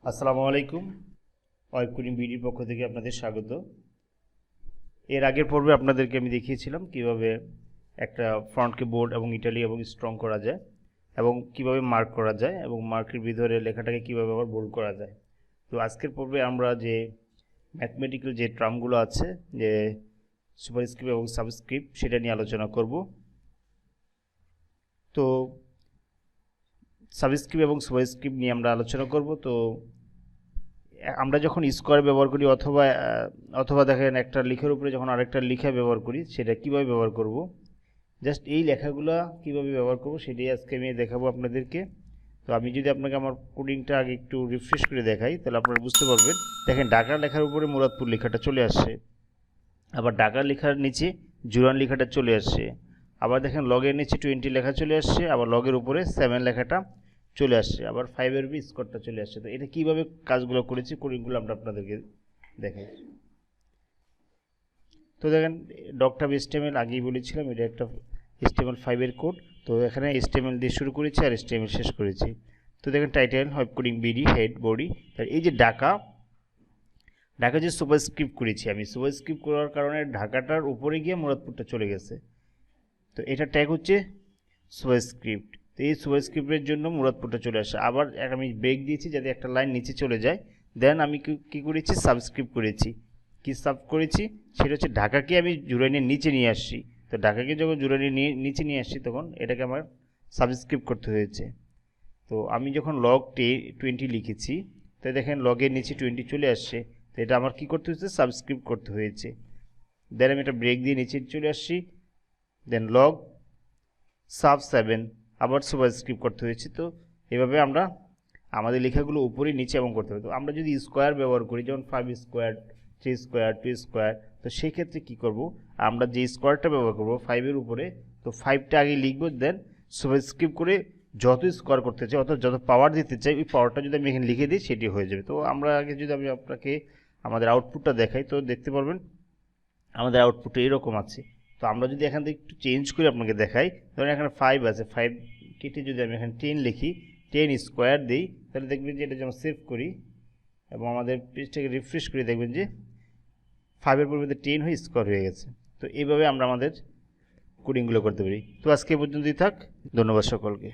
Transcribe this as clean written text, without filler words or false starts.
আসসালামু আলাইকুম। Web coding বিডির পক্ষ থেকে আপনাদের স্বাগত। এর আগের পর্বে আপনাদেরকে আমি দেখিয়েছিলাম কিভাবে একটা ফন্টকে বোল্ড এবং ইটালি এবং স্ট্রং করা যায় এবং কিভাবে মার্ক করা যায় এবং মার্কের ভিতরে লেখাটাকে কিভাবে আবার বোল্ড করা যায়। তো আজকের পর্বে আমরা যে ম্যাথমেটিক্যাল যে টার্মগুলো আছে, যে সুপারস্ক্রিপ্ট এবং সাবস্ক্রিপ্ট, সেটা নিয়ে আলোচনা করব। তো সাবস্ক্রিপ্ট এবং সুপারস্ক্রিপ্ট নিয়ে আমরা আলোচনা করব। তো আমরা যখন স্কোয়ার ব্যবহার করি অথবা দেখেন একটা লেখার উপরে যখন আরেকটা লেখা ব্যবহার করি, সেটা কিভাবে ব্যবহার করব, জাস্ট এই লেখাগুলো কিভাবে ব্যবহার করব সেটাই আজকে আমি দেখাবো আপনাদেরকে। তো আমি যদি আপনাকে আমার কোডিংটা আগে একটু রিফ্রেশ করে দেখাই, তাহলে আপনারা বুঝতে পারবেন। দেখেন ঢাকা লেখার উপরে মুরাদপুর লেখাটা চলে আসছে, আবার ঢাকা লেখার নিচে জুরান লেখাটা চলে আসছে, আবার দেখেন লগের নিচে 20 লেখা চলে আসছে, আবার লগের উপরে 7 লেখাটা চলে আসছে, আবার 5-এর বি স্কোরটা চলে আসছে। তো এটা কীভাবে কাজগুলো করেছি, কোডিংগুলো আমরা আপনাদেরকে দেখাই। তো দেখেন ডকটাব HTML আগেই বলেছিলাম, এটা একটা HTML5-এর কোড। তো এখানে HTML দিয়ে শুরু করেছি আর HTML শেষ করেছি। তো দেখেন title, web coding BD, head, body. এই যে ঢাকা যে সুপারস্ক্রিপ্ট করেছি আমি, সুপারস্ক্রিপ্ট করার কারণে ঢাকাটার উপরে গিয়ে মুরাদপুরটা চলে গেছে। তো এটা ট্যাগ হচ্ছে সুপারস্ক্রিপ্ট। তো এই সুপারস্ক্রিপ্টের জন্য মুরাদপুরটা চলে আসে। আবার আমি ব্রেক দিয়েছি যাতে একটা লাইন নিচে চলে যায়। দেন আমি কী করেছি, সাবস্ক্রিপ্ট করেছি। কি সাব করেছি সেটা হচ্ছে ঢাকাকে আমি জুড়াইনের নিচে নিয়ে আসছি। তো ঢাকাকে যখন জুড়াইনের নিচে নিয়ে আসছি, তখন এটাকে আমার সাবস্ক্রিপ্ট করতে হয়েছে। তো আমি যখন লগ 20 লিখেছি, তো দেখেন লগের নিচে 20 চলে আসছে। তো এটা আমার কী করতে হয়েছে, সাবস্ক্রিপ্ট করতে হয়েছে। দেন আমি এটা ব্রেক দিয়ে নিচে চলে আসছি। দেন লগ সাব 7 আবার সুপারস্ক্রিপ্ট করতে হয়েছে। তো এভাবে আমরা আমাদের লেখাগুলো উপরে নিচে এবং করতে হবে। তো আমরা যদি স্কোয়ার ব্যবহার করি, যেমন 5 স্কোয়ার, 3 স্কোয়ার, 2 স্কোয়ার, তো সেই ক্ষেত্রে কী করব, আমরা যে স্কোয়ারটা ব্যবহার করব 5-এর উপরে, তো 5টা আগে লিখব, দেন সুপারস্ক্রিপ্ট করে যত স্কোয়ার করতে চাই অর্থাৎ যত পাওয়ার দিতে চাই, ওই পাওয়ারটা যদি আমি এখানে লিখে দিই, সেটি হয়ে যাবে। তো আমরা আগে যদি আমি আপনাকে আমাদের আউটপুটটা দেখাই, তো দেখতে পারবেন আমাদের আউটপুটটা এরকম আছে। তো আমরা যদি এখান থেকে একটু চেঞ্জ করে আপনাকে দেখাই, ধরুন এখানে 5 আছে, 5 কেটে যদি আমি এখানে 10 লিখি, 10 স্কোয়ার দিই, তাহলে দেখবেন যে এটা যেমন সেভ করি এবং আমাদের পেজটাকে রিফ্রেশ করে দেখবেন যে 5-এর পরিবর্তে 10 হয়ে স্কোয়ার হয়ে গেছে। তো এইভাবে আমরা আমাদের কোডিংগুলো করতে পারি। তো আজকে পর্যন্তই থাক। ধন্যবাদ সকলকে।